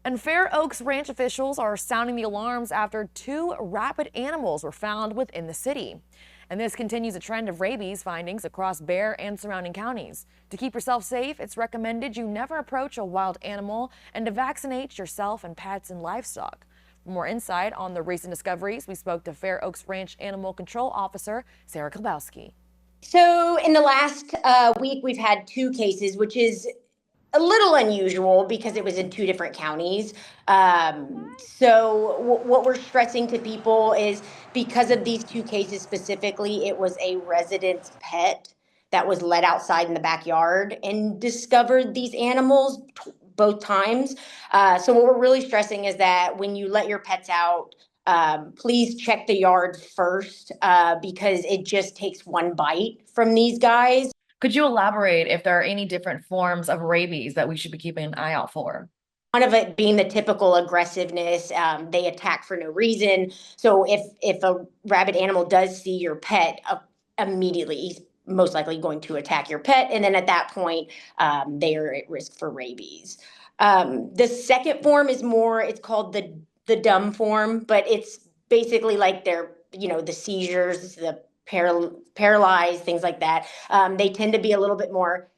And Fair Oaks Ranch officials are sounding the alarms after two rabid animals were found within the city. And this continues a trend of rabies findings across Bear and surrounding counties. To keep yourself safe, it's recommended you never approach a wild animal and to vaccinate yourself and pets and livestock. For more insight on the recent discoveries, we spoke to Fair Oaks Ranch Animal Control Officer Sarah Klobowski. So in the last week, we've had two cases, which is a little unusual because it was in two different counties. What we're stressing to people is because of these two cases specifically, it was a resident's pet that was let outside in the backyard and discovered these animals both times. So what we're really stressing is that when you let your pets out, please check the yard first because it just takes one bite from these guys. Could you elaborate if there are any different forms of rabies that we should be keeping an eye out for? One of it being the typical aggressiveness, they attack for no reason. So if a rabid animal does see your pet, immediately he's most likely going to attack your pet, and then at that point, they are at risk for rabies. The second form is more, it's called the dumb form, but it's basically like the seizures, the paralyzed, things like that. They tend to be a little bit more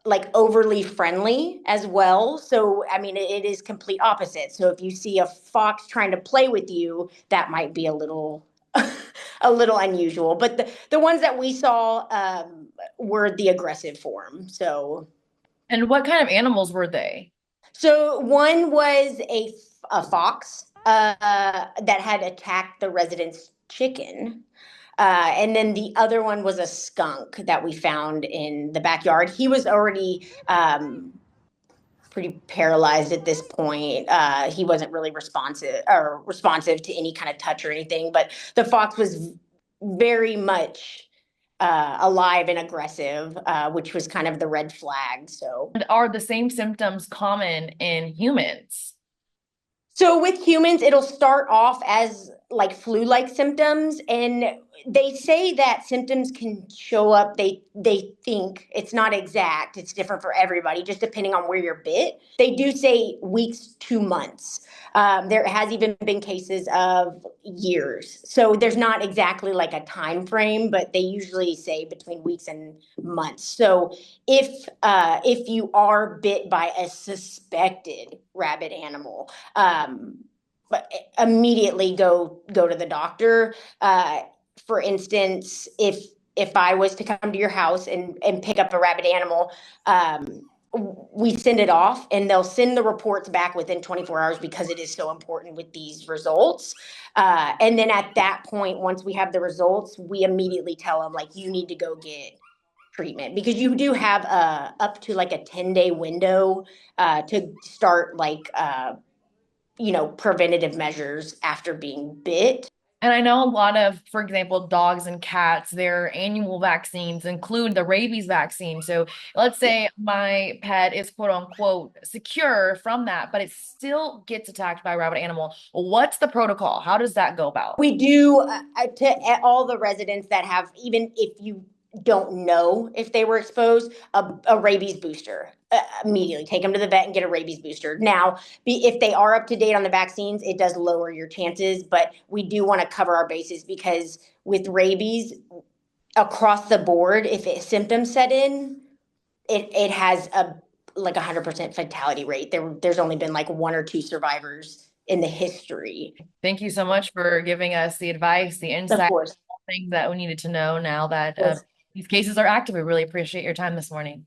like overly friendly as well. So, I mean, it is complete opposite. So if you see a fox trying to play with you, that might be a little, a little unusual. But the ones that we saw were the aggressive form. So. And what kind of animals were they? So one was a fox that had attacked the resident's chicken. And then the other one was a skunk that we found in the backyard. He was already pretty paralyzed at this point. He wasn't really responsive to any kind of touch or anything, but the fox was very much alive and aggressive, which was kind of the red flag. So, And are the same symptoms common in humans? So with humans, it'll start off as like flu-like symptoms, and they say that symptoms can show up. They think it's not exact; it's different for everybody, just depending on where you're bit. They do say weeks to months. There has even been cases of years. So there's not exactly like a time frame, but they usually say between weeks and months. So if you are bit by a suspected rabid animal, but immediately go to the doctor. For instance, if I was to come to your house and pick up a rabid animal, we send it off and they'll send the reports back within 24 hours because it is so important with these results. And then at that point, once we have the results, we immediately tell them, like, you need to go get treatment, because you do have up to like a 10-day window to start like preventative measures after being bit. And I know a lot of, for example, dogs and cats, their annual vaccines include the rabies vaccine. So let's say my pet is quote unquote secure from that, but it still gets attacked by a rabid animal. What's the protocol? How does that go about? We do to all the residents that have, even if you don't know if they were exposed, a rabies booster. Immediately take them to the vet and get a rabies booster. Now, if they are up to date on the vaccines, it does lower your chances, but we do want to cover our bases because with rabies across the board, if symptoms set in, it has a like 100% fatality rate. There's only been like one or two survivors in the history. Thank you so much for giving us the advice, the Of insight, course. things that we needed to know now that Of course. these cases are active. We really appreciate your time this morning.